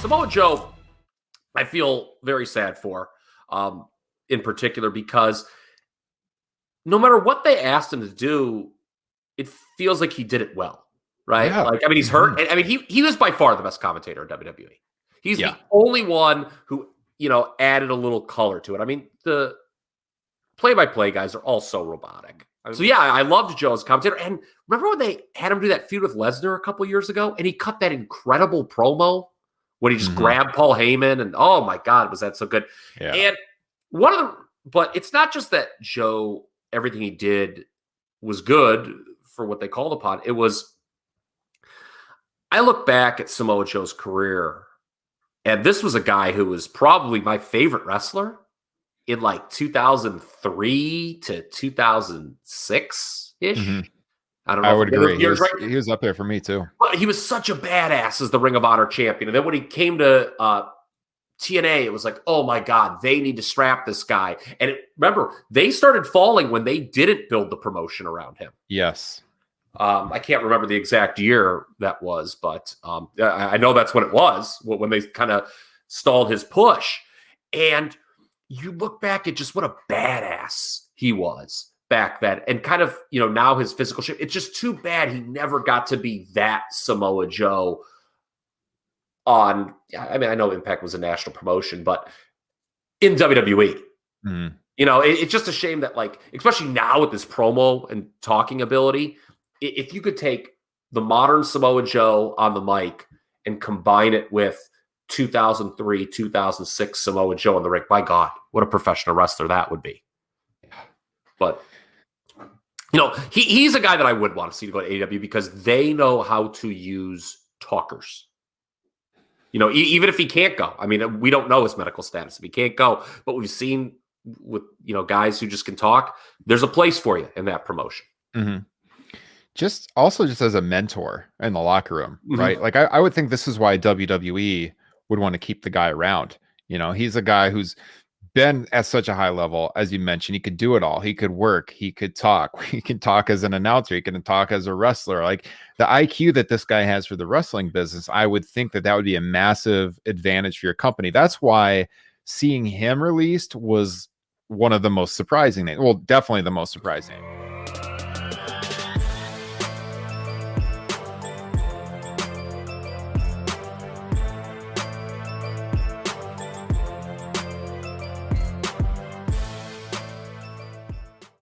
Samoa Joe, I feel very sad for, in particular, because no matter what they asked him to do, it feels like he did it well, right? Yeah. Like, I mean, he's hurt. I mean, he was by far the best commentator in WWE. He's the only one who, added a little color to it. I mean, the play-by-play guys are all so robotic. So, yeah, I loved Joe as a commentator. And remember when they had him do that feud with Lesnar a couple years ago? And he cut that incredible promo when he just grabbed Paul Heyman. And, oh, my God, was that so good. Yeah. And but it's not just that Joe, everything he did was good for what they called upon. It was, I look back at Samoa Joe's career, and this was a guy who was probably my favorite wrestler in like 2003 to 2006-ish. I don't know. I would agree. He was up there for me too. But he was such a badass as the Ring of Honor champion. And then when he came to TNA, it was like, oh my God, they need to strap this guy. And remember, they started falling when they didn't build the promotion around him. Yes. I can't remember the exact year that was, but I know that's when it was, when they kind of stalled his push. And you look back at just what a badass he was back then. And kind of, now his physical shape, it's just too bad he never got to be that Samoa Joe on, I mean, I know Impact was a national promotion, but in WWE. It's just a shame that, like, especially now with this promo and talking ability, if you could take the modern Samoa Joe on the mic and combine it with 2003, 2006 Samoa Joe on the ring, my God, what a professional wrestler that would be. But, he's a guy that I would want to see to go to AEW because they know how to use talkers. Even if he can't go. I mean, we don't know his medical status if he can't go, but we've seen with, guys who just can talk, there's a place for you in that promotion. Just as a mentor in the locker room, right? Like I would think this is why WWE would want to keep the guy around. He's a guy who's been at such a high level, as you mentioned. He could do it all. He could work. He could talk. He can talk as an announcer. He can talk as a wrestler. Like the IQ that this guy has for the wrestling business, I would think that would be a massive advantage for your company. That's why seeing him released was one of the most surprising things. Well, definitely the most surprising.